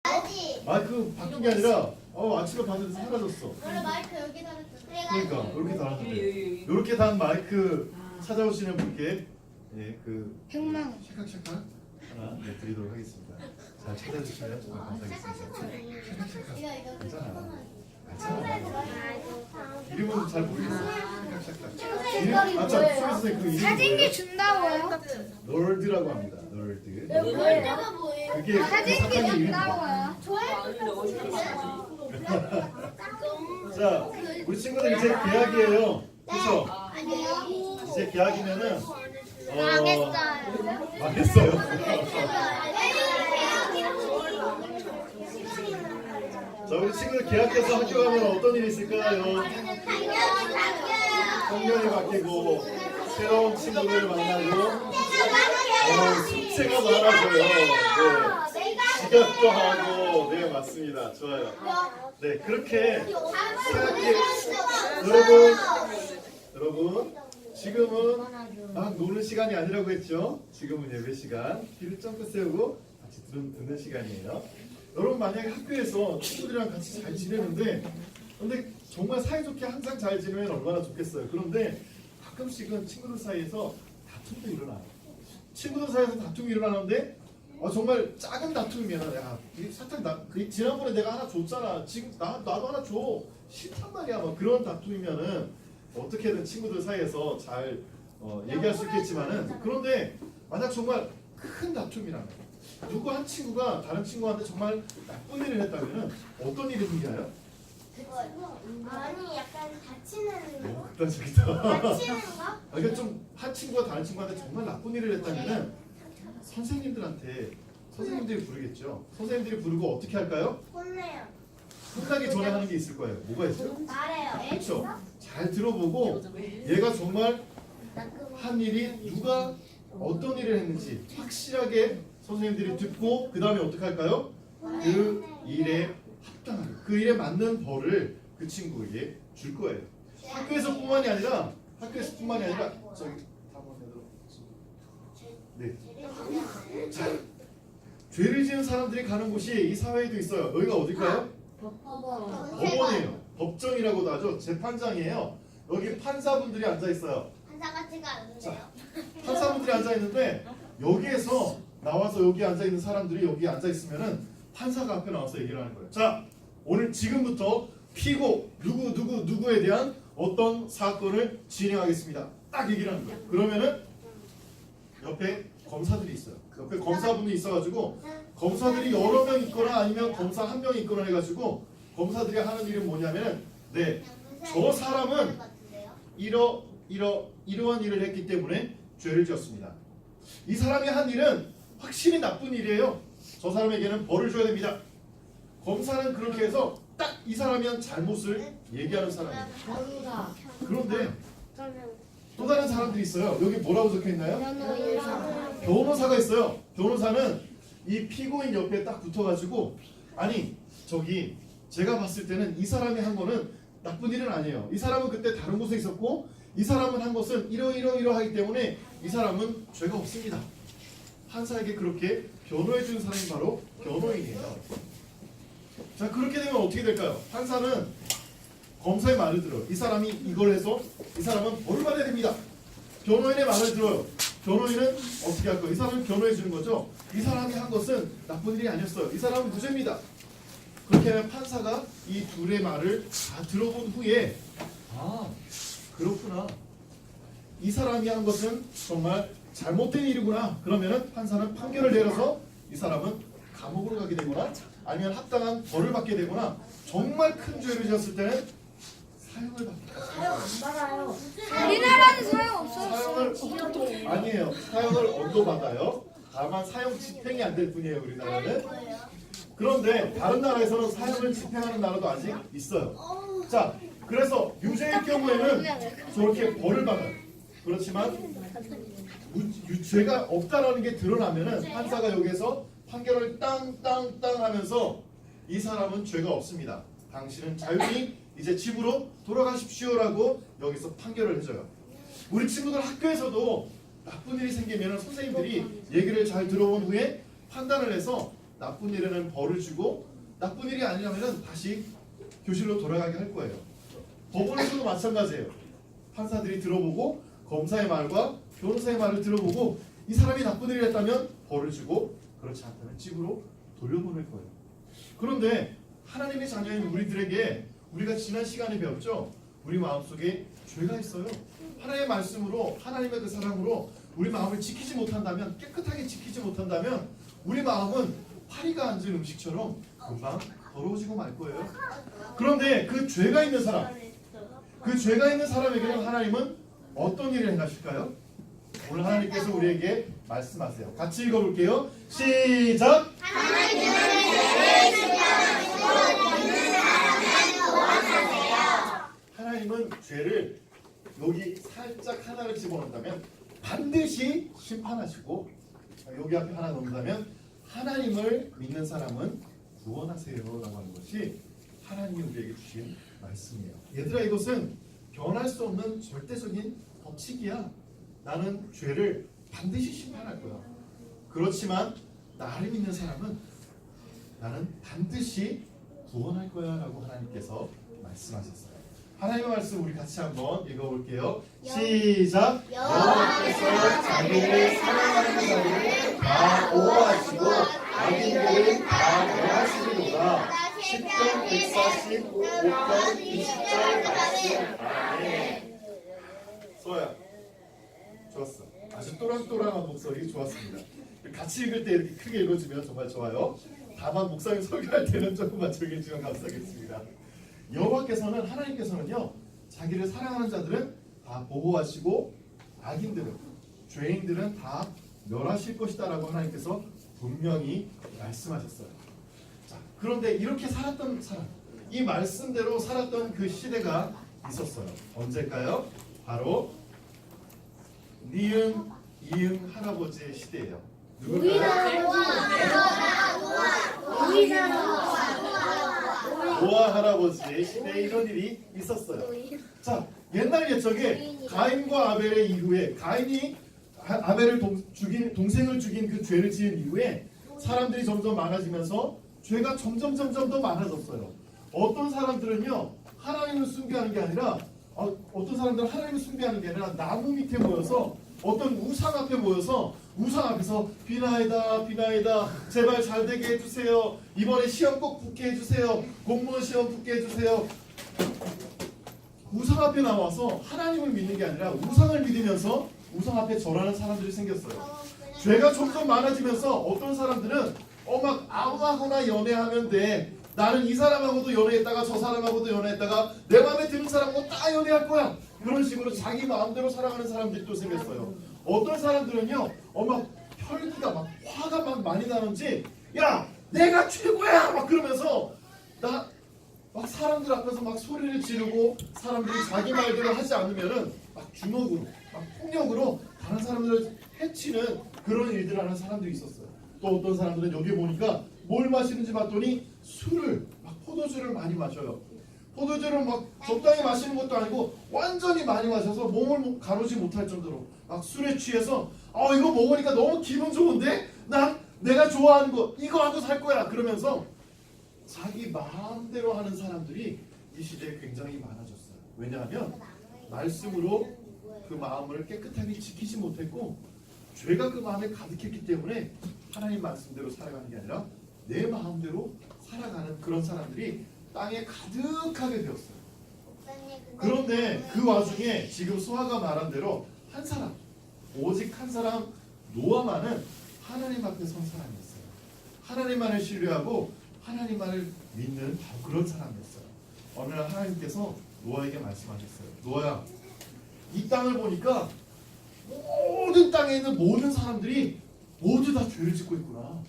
마이크 바뀐 게 아니라 아침에 봤는데 사라졌어. 원래 마이크 여기 달았잖아. 그러니까 이렇게 달았는데 이렇게 단 마이크 찾아오시는 분께 그 백만 샤칵샤칵 하나 드리도록 하겠습니다. 잘 찾아주시면 정말 감사하겠습니다. 이거 괜찮아. 이름은 잘 모르겠어요. 샤칵샤칵. 이름이 이름 선생님 그 이름 사진기 뭐예요? 준다고요? 널드라고 합니다. 널드. 월드가 뭐예요? 그게 그 사진기 사탕의 이름이에요. 준다고요? 자, 우리 친구들 이제 계약이에요. 그렇죠? 아니요. 이제 계약이면은 망했어요. 망했어요. 자, 우리 친구들 계약해서 학교 가면 어떤 일이 있을까요? 학년이 바뀌고 새로운 친구들을 만나고 숙제가 많아져요. 네. 지각도 하고 네 맞습니다. 좋아요. 네 그렇게 생각해. 여러분 지금은 막 노는 시간이 아니라고 했죠. 지금은 예배 시간 귀를 쫑긋 세우고 같이 듣는 시간이에요. 여러분 만약에 학교에서 친구들이랑 같이 잘 지내는데 근데 정말 사이좋게 항상 잘 지내면 얼마나 좋겠어요. 그런데 가끔씩은 친구들 사이에서 다툼도 일어나요. 친구들 사이에서 다툼이 일어나는데 정말 작은 다툼이면 야 사탕 지난번에 내가 하나 줬잖아. 지금 나도 하나 줘. 싫단 말이야. 뭐 그런 다툼이면은 어떻게든 친구들 사이에서 잘 얘기할 수 있겠지만은 그런데 만약 정말 큰 다툼이라면 누구 한 친구가 다른 친구한테 정말 나쁜 일을 했다면은 어떤 일이 생겨요? 아니 약간 다치는 너무 거? 극단적이다. 다치는 거? 그러니까 좀 한 친구가 다른 친구한테 정말 나쁜 일을 했다면은 선생님들이 부르겠죠. 선생님들이 부르고 어떻게 할까요? 혼내요. 혼나기 전에 하는 게 있을 거예요. 뭐가 있죠? 말해요. 그렇죠. 잘 들어보고 얘가 정말 한 일이 누가 어떤 일을 했는지 확실하게 선생님들이 듣고 그 다음에 어떻게 할까요? 그 일에 합당하게 그 일에 맞는 벌을 그 친구에게 줄 거예요. 학교에서뿐만이 아니라 저기 네. 자, 죄를 지은 사람들이 가는 곳이 이 사회에도 있어요. 여기가 어딜까요? 법원이에요. 법정이라고도 하죠. 재판장이에요. 여기 판사분들이 앉아 있어요. 판사 같지가 않은데요. 판사분들이 앉아 있는데 여기에서 나와서 여기 앉아 있는 사람들이 여기 앉아 있으면은 판사가 앞에 나와서 얘기를 하는 거예요. 자, 오늘 지금부터 피고 누구에 대한 어떤 사건을 진행하겠습니다. 딱 얘기를 하는 거예요. 그러면은 옆에 검사들이 있어요. 옆에 검사분이 있어가지고 검사들이 여러 명 있거나 아니면 검사 한 명 있거나 해가지고 검사들이 하는 일은 뭐냐면은 저 사람은 이러한 일을 했기 때문에 죄를 지었습니다. 이 사람이 한 일은 확실히 나쁜 일이에요. 저 사람에게는 벌을 줘야 됩니다. 검사는 그렇게 해서 딱 이 사람이 한 잘못을 얘기하는 사람이에요. 그런데 또 다른 사람들이 있어요. 여기 뭐라고 적혀있나요? 변호사가 있어요. 변호사는 이 피고인 옆에 딱 붙어가지고 아니 저기 제가 봤을 때는 이 사람이 한 거는 나쁜 일은 아니에요. 이 사람은 그때 다른 곳에 있었고 이 사람은 한 것은 이러하기 때문에 이 사람은 죄가 없습니다. 판사에게 그렇게 변호해 주는 사람이 바로 변호인이에요. 자 그렇게 되면 어떻게 될까요? 판사는 검사의 말을 들어요. 이 사람이 이걸 해서 이 사람은 벌을 받아야 됩니다. 변호인의 말을 들어요. 변호인은 어떻게 할 거예요? 이 사람은 변호해 주는 거죠. 이 사람이 한 것은 나쁜 일이 아니었어요. 이 사람은 무죄입니다. 그렇게 하면 판사가 이 둘의 말을 다 들어본 후에 그렇구나. 이 사람이 한 것은 정말 잘못된 일이구나. 그러면은 판사는 판결을 내려서 이 사람은 감옥으로 가게 되거나 아니면 합당한 벌을 받게 되거나 정말 큰 죄를 지었을 때는 사형을 받게 돼요. 우리나라는 사용 없어요. 사형을 아니에요. 사형을 언도받아요. 다만 사형 집행이 안 될 뿐이에요. 우리나라는. 그런데 다른 나라에서는 사형을 집행하는 나라도 아직 있어요. 자, 그래서 유죄일 경우에는 저렇게 벌을 받아요. 그렇지만 죄가 없다라는 게 드러나면은 판사가 여기에서 판결을 땅땅땅 하면서 이 사람은 죄가 없습니다. 당신은 자유히 이제 집으로 돌아가십시오라고 여기서 판결을 해줘요. 우리 친구들 학교에서도 나쁜 일이 생기면 선생님들이 얘기를 잘 들어본 후에 판단을 해서 나쁜 일에는 벌을 주고 나쁜 일이 아니라면 다시 교실로 돌아가게 할 거예요. 법원에서도 마찬가지예요. 판사들이 들어보고 검사의 말과 변호사의 말을 들어보고 이 사람이 나쁜 일을 했다면 벌을 주고 그렇지 않다면 집으로 돌려보낼 거예요. 그런데 하나님의 자녀인 우리들에게 우리가 지난 시간에 배웠죠. 우리 마음속에 죄가 있어요. 하나님의 말씀으로 하나님의 그 사랑으로 우리 마음을 지키지 못한다면 깨끗하게 지키지 못한다면 우리 마음은 파리가 앉은 음식처럼 금방 더러워지고 말 거예요. 그런데 그 죄가 있는 사람, 그 죄가 있는 사람에게는 하나님은 어떤 일을 행하실까요? 오늘 하나님께서 우리에게 말씀하세요. 같이 읽어볼게요. 시작! 하나님은 죄를 여기 살짝 하나를 집어넣는다면 반드시 심판하시고 여기 앞에 하나 넣는다면 하나님을 믿는 사람은 구원하세요 라고 하는 것이 하나님이 우리에게 주신 말씀이에요. 얘들아, 이것은 변할 수 없는 절대적인 법칙이야. 나는 죄를 반드시 심판할 거야. 그렇지만 나를 믿는 사람은 나는 반드시 구원할 거야 라고 하나님께서 말씀하셨어요. 하나님의 말씀 우리 같이 한번 읽어볼게요. 시작! 여호와께서 자기를 사랑하는 자들을 다 보호하시고 악인들은 다 멸하시리로다. 10편 145편 20절 말씀. 아멘. 소아야, 좋았어. 아주 또랑또랑한 목소리 좋았습니다. 같이 읽을 때 이렇게 크게 읽어주면 정말 좋아요. 다만 목사님 설교할 때는 조금만 조용히 해주면 감사하겠습니다. 여호와께서는 하나님께서는요, 자기를 사랑하는 자들은 다 보호하시고 악인들은, 죄인들은 다 멸하실 것이다라고 하나님께서 분명히 말씀하셨어요. 자, 그런데 이렇게 살았던 사람, 이 말씀대로 살았던 그 시대가 있었어요. 언제일까요? 바로 니은 이응 할아버지의 시대예요. 누굴까요? 노아 할아버지의 시대에 이런 일이 있었어요. 자, 옛날 옛적에 가인과 아벨의 이후에 가인이 아벨을 동생을 죽인 그 죄를 지은 이후에 사람들이 점점 많아지면서 죄가 점점 더 많아졌어요. 어떤 사람들은요, 하나님을 숭배하는 게 아니라 어떤 사람들은 하나님을 숭배하는 게 아니라 나무 밑에 모여서 어떤 우상 앞에 모여서 우상 앞에서 비나이다 비나이다 제발 잘 되게 해주세요. 이번에 시험 꼭 붙게 해주세요. 공무원 시험 붙게 해주세요. 우상 앞에 나와서 하나님을 믿는 게 아니라 우상을 믿으면서 우상 앞에 절하는 사람들이 생겼어요. 죄가 점점 많아지면서 어떤 사람들은 막 아무하고나 연애하면 돼. 나는 이 사람하고도 연애했다가 저 사람하고도 연애했다가 내 마음에 드는 사람하고 다 연애할 거야. 그런 식으로 자기 마음대로 살아가는 사람들이 또 생겼어요. 어떤 사람들은요, 막 혈기가 막 화가 막 많이 나는지, 야, 내가 최고야! 막 그러면서 막 사람들 앞에서 막 소리를 지르고 사람들이 자기 말대로 하지 않으면은 막 주먹으로, 막 폭력으로 다른 사람들을 해치는 그런 일들을 하는 사람들이 있었어요. 또 어떤 사람들은 여기 보니까 뭘 마시는지 봤더니 술을, 막 포도주를 많이 마셔요. 포도주를 막 적당히 마시는 것도 아니고 완전히 많이 마셔서 몸을 가누지 못할 정도로 막 술에 취해서 이거 먹으니까 너무 기분 좋은데? 내가 좋아하는 거 이거 하고 살 거야! 그러면서 자기 마음대로 하는 사람들이 이 시대에 굉장히 많아졌어요. 왜냐하면 말씀으로 그 마음을 깨끗하게 지키지 못했고 죄가 그 마음에 가득했기 때문에 하나님 말씀대로 살아가는 게 아니라 내 마음대로 살아가는 그런 사람들이 땅에 가득하게 되었어요. 그런데 그 와중에 지금 수아가 말한 대로 한 사람, 오직 한 사람 노아만은 하나님 앞에 선 사람이었어요. 하나님만을 신뢰하고 하나님만을 믿는 바로 그런 사람이었어요. 어느 날 하나님께서 노아에게 말씀하셨어요. 노아야, 이 땅을 보니까 모든 땅에 있는 모든 사람들이 모두 다 죄를 짓고 있구나.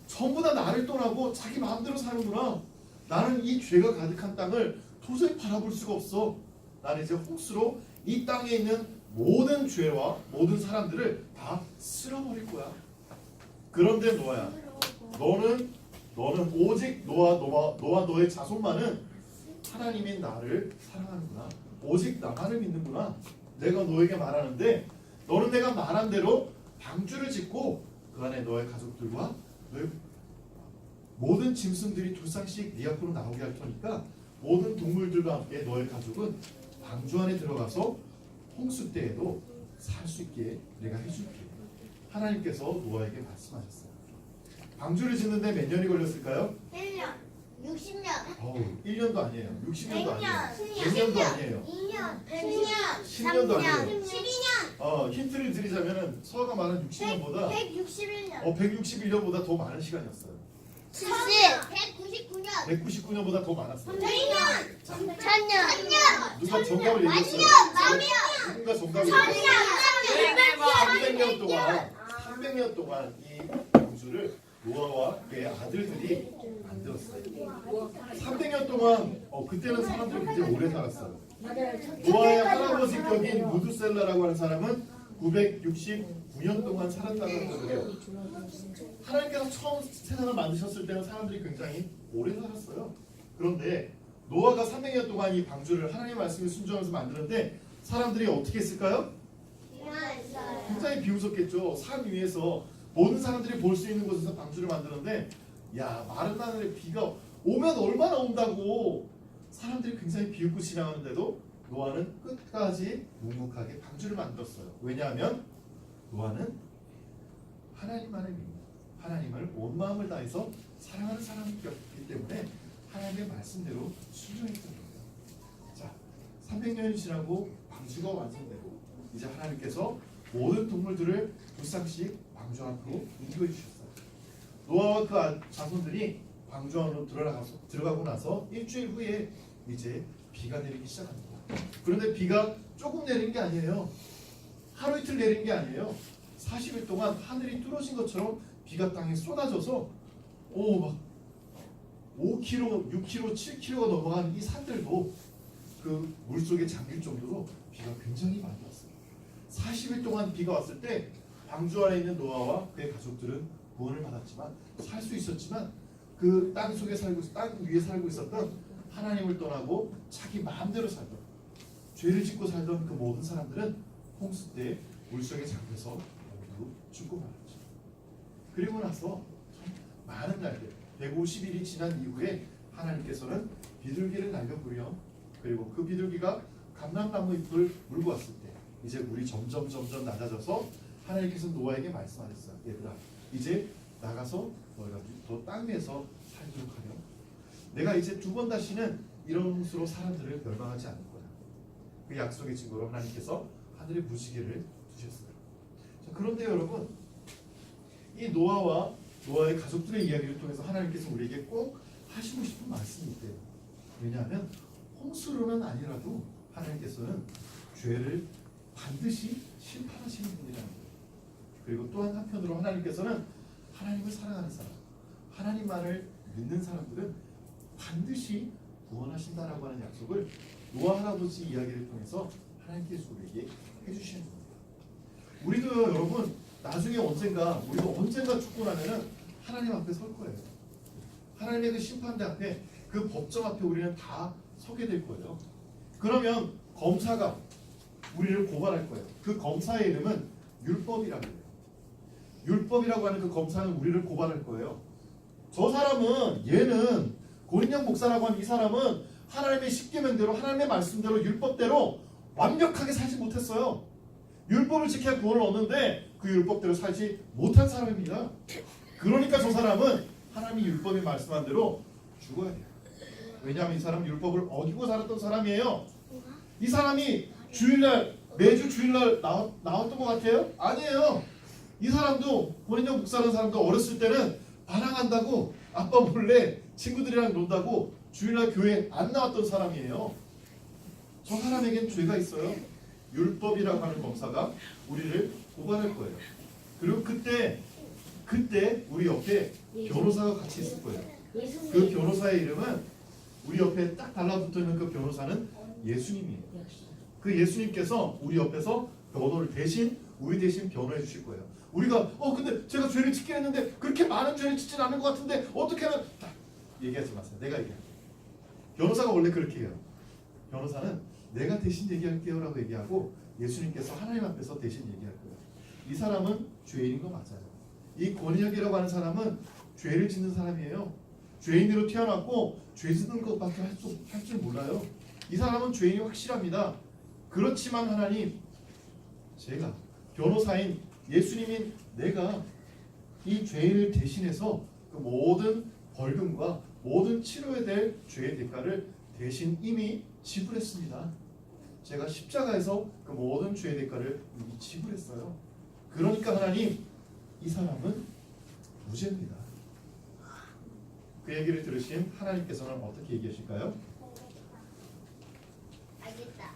전부 다 나를 떠나고 자기 마음대로 사는구나. 나는 이 죄가 가득한 땅을 도저히 바라볼 수가 없어. 나는 이제 홍수로 이 땅에 있는 모든 죄와 모든 사람들을 다 쓸어버릴 거야. 그런데 노아야, 너는 오직 너와 너의 자손만은 하나님인 나를 사랑하는구나. 오직 나만을 믿는구나. 내가 너에게 말하는데 너는 내가 말한 대로 방주를 짓고 그 안에 너의 가족들과 너의 모든 짐승들이 두 쌍씩 네 앞으로 나오게 할 테니까 모든 동물들과 함께 너의 가족은 방주 안에 들어가서 홍수 때에도 살 수 있게 내가 해줄게. 하나님께서 노아에게 말씀하셨어요. 방주를 짓는데 몇 년이 걸렸을까요? 1년, 60년, 1년도 아니에요. 60년도 아니에요. 100년, 100년도 아니에요. 2년, 10년, 10년도 아니에요. 12년, 힌트를 드리자면은 서가 말한 60년보다 161년, 161년보다 더 많은 시간이었어요. 70, 199년, 199년보다 더 많았어요. 100년, 1000년, 누가 정답을 얘기했어요? 만년, 누군가 정답을 얘기했어요? 300년 동안 이 방주를 노아와 그의 아들들이 만들었어요. 300년 동안 그때는 사람들이 굉장히 오래 살았어요. 노아의 할아버지 격인 무두셀라라고 하는 사람은 969년 동안 살았다는 거예요. 하나님께서 처음 세상을 만드셨을 때는 사람들이 굉장히 오래 살았어요. 그런데 노아가 300년 동안 이 방주를 하나님의 말씀에 순종하면서 만드는데 사람들이 어떻게 했을까요? 굉장히 비웃었겠죠. 산 위에서 모든 사람들이 볼 수 있는 곳에서 방주를 만드는데 야, 마른 하늘에 비가 오면 얼마나 온다고 사람들이 굉장히 비웃고 지나가는데도 노아는 끝까지 묵묵하게 방주를 만들었어요. 왜냐하면 노아는 하나님만을 믿는, 하나님을 온 마음을 다해서 사랑하는 사람이기 때문에 하나님의 말씀대로 순종했던 거예요. 자, 300년이 지나고 방주가 완성되고 이제 하나님께서 모든 동물들을 두 쌍씩 방주 앞으로 인도해 주셨어요. 노아와 그 자손들이 방주 안으로 들어가고 나서 일주일 후에 이제 비가 내리기 시작합니다. 그런데 비가 조금 내린 게 아니에요. 하루 이틀 내린 게 아니에요. 40일 동안 하늘이 뚫어진 것처럼 비가 땅에 쏟아져서 막 5km, 6km, 7km가 넘어가는 이 산들도 그 물속에 잠길 정도로 비가 굉장히 많이 왔어요. 40일 동안 비가 왔을 때 방주 안에 있는 노아와 그의 가족들은 구원을 받았지만 살 수 있었지만 그 땅 위에 살고 있었던 하나님을 떠나고 자기 마음대로 살던 죄를 짓고 살던 그 모든 사람들은 홍수 때 물속에 잠겨서 모두 죽고 말았죠. 그리고 나서 많은 날들 150일이 지난 이후에 하나님께서는 비둘기를 날려부려 그리고 그 비둘기가 감람나무 잎을 물고 왔을 때 이제 물이 점점 낮아져서 하나님께서 노아에게 말씀하셨어요. 얘들아, 이제 나가서 너희가 더 땅 위에서 살도록 하렴. 내가 이제 두 번 다시는 이런 홍수로 사람들을 멸망하지 않을 거야. 그 약속의 증거로 하나님께서 하늘에 무지개를 두셨어요. 자, 그런데 여러분, 이 노아와 노아의 가족들의 이야기를 통해서 하나님께서 우리에게 꼭 하시고 싶은 말씀이 있대요. 왜냐하면 홍수로는 아니라도 하나님께서는 죄를 반드시 심판하시는 분이라는 거예요. 그리고 또한 한편으로 하나님께서는 하나님을 사랑하는 사람, 하나님만을 믿는 사람들은 반드시 구원하신다라고 하는 약속을 노아 할아버지 이야기를 통해서 하나님께서 우리에게 해주시는 겁니다. 우리도 여러분 나중에 우리도 언젠가 죽고 나면은 하나님 앞에 설 거예요. 하나님의 그 심판대 앞에 그 법정 앞에 우리는 다 서게 될 거예요. 그러면 검사가 우리를 고발할 거예요. 그 검사의 이름은 율법이라고 해요. 율법이라고 하는 그 검사는 우리를 고발할 거예요. 얘는 고린영 목사라고 하는 이 사람은 하나님의 십계명대로 하나님의 말씀대로 율법대로 완벽하게 살지 못했어요. 율법을 지켜야 구원을 얻는데 그 율법대로 살지 못한 사람입니다. 그러니까 저 사람은 하나님이 율법에 말씀한 대로 죽어야 돼요. 왜냐하면 이 사람은 율법을 어기고 살았던 사람이에요. 이 사람이 매주 주일날 나왔던 것 같아요? 아니에요. 이 사람도 고린영 목사라는 사람도 어렸을 때는 반항한다고 아빠 몰래 친구들이랑 논다고 주일날 교회 안 나왔던 사람이에요. 저 사람에겐 죄가 있어요. 율법이라고 하는 검사가 우리를 고발할 거예요. 그리고 그때 우리 옆에 변호사가 같이 있을 거예요. 그 변호사의 이름은 우리 옆에 딱 달라붙어 있는 그 변호사는 예수님이에요. 그 예수님께서 우리 옆에서 우리 대신 변호해 주실 거예요. 우리가 근데 제가 죄를 짓긴 했는데 그렇게 많은 죄를 짓진 않은 것 같은데 어떻게 하면 얘기하지 마세요. 내가 얘기할게요. 변호사가 원래 그렇게 해요. 변호사는 내가 대신 얘기할게요 라고 얘기하고 예수님께서 하나님 앞에서 대신 얘기할 거예요. 이 사람은 죄인인 거 맞아요. 이 권혁이라고 하는 사람은 죄를 짓는 사람이에요. 죄인으로 태어났고 죄 짓는 것밖에 할 줄 몰라요. 이 사람은 죄인이 확실합니다. 그렇지만 하나님, 제가 변호사인 예수님인 내가 이 죄인을 대신해서 그 모든 벌금과 모든 치료해야 될 죄의 대가를 대신 이미 지불했습니다. 제가 십자가에서 그 모든 죄의 대가를 이미 지불했어요. 그러니까 하나님, 이 사람은 무죄입니다. 그 얘기를 들으신 하나님께서는 어떻게 얘기하실까요? 알겠다.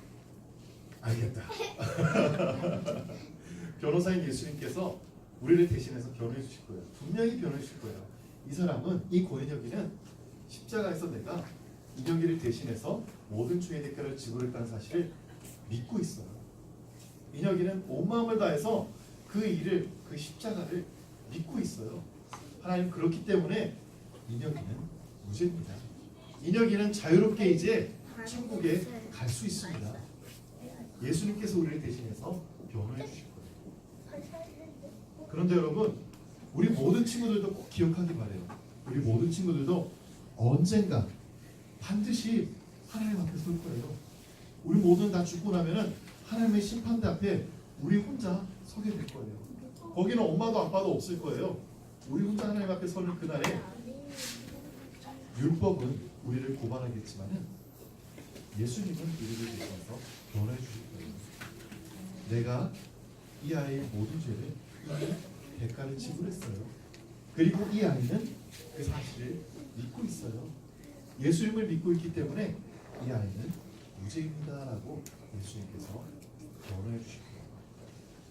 알겠다. 변호사인 예수님께서 우리를 대신해서 변호해 주실 거예요. 분명히 변호해 주실 거예요. 이 사람은, 이 고인혁이는 십자가에서 내가 인혁이를 대신해서 모든 죄의 대가를 지불했다는 사실을 믿고 있어요. 인혁이는 온 마음을 다해서 그 일을, 그 십자가를 믿고 있어요. 하나님, 그렇기 때문에 인혁이는 무죄입니다. 인혁이는 자유롭게 이제 천국에 갈 수 있습니다. 예수님께서 우리를 대신해서 변호해 주실 거예요. 그런데 여러분, 우리 모든 친구들도 꼭 기억하기 바래요. 우리 모든 친구들도 언젠가 반드시 하나님 앞에 설 거예요. 우리 모두는 다 죽고 나면은 하나님의 심판대 앞에 우리 혼자 서게 될 거예요. 거기는 엄마도 아빠도 없을 거예요. 우리 혼자 하나님 앞에 서는 그날에 율법은 우리를 고발하겠지만은 예수님은 우리를 대신해서 변호해 주실 거예요. 내가 이 아이의 모든 죄를 이미 대가를 지불했어요. 그리고 이 아이는 그 사실을 믿고 있어요. 예수님을 믿고 있기 때문에 이 아이는 무죄입니다라고 예수님께서 변호해 주실 거예요.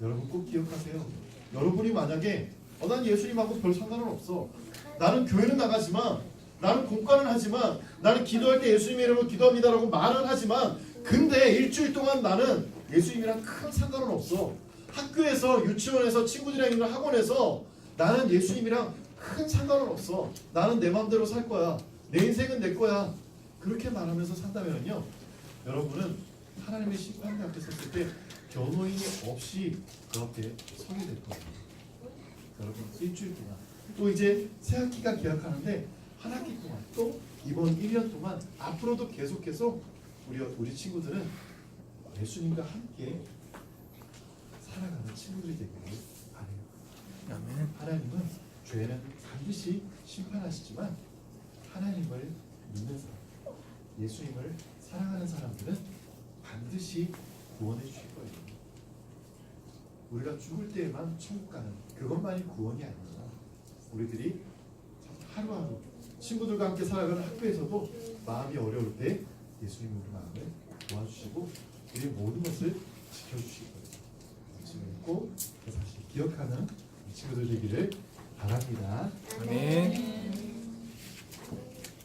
여러분 꼭 기억하세요. 여러분이 만약에 난 예수님하고 별 상관은 없어. 나는 교회는 나가지만, 나는 공과는 하지만, 나는 기도할 때 예수님의 이름으로 기도합니다라고 말은 하지만, 근데 일주일 동안 나는 예수님이랑 큰 상관은 없어. 학교에서, 유치원에서, 친구들이랑 있는 학원에서 나는 예수님이랑 큰 상관은 없어. 나는 내 마음대로 살 거야. 내 인생은 내 거야. 그렇게 말하면서 산다면요, 여러분은 하나님의 심판대 앞에 섰을 때 변호인이 없이 그 앞에 서게 될 거예요. 여러분, 일주일 동안, 또 이제 새 학기가 기약하는데 한 학기 동안, 또 이번 1년 동안 앞으로도 계속해서 우리 친구들은 예수님과 함께 살아가는 친구들이 되기를 바라요. 아멘. 하나님은 죄는 반드시 심판하시지만 하나님을 믿는 사람, 예수님을 사랑하는 사람들은 반드시 구원해 주실 거예요. 우리가 죽을 때에만 천국 가는 그것만이 구원이 아닙니다. 우리들이 하루하루 친구들과 함께 살아가는 학교에서도 마음이 어려울 때 예수님이 우리 마음을 도와주시고 우리 모든 것을 지켜주실 거예요. 예수님 믿고 그 사실 기억하는 이 친구들 되기를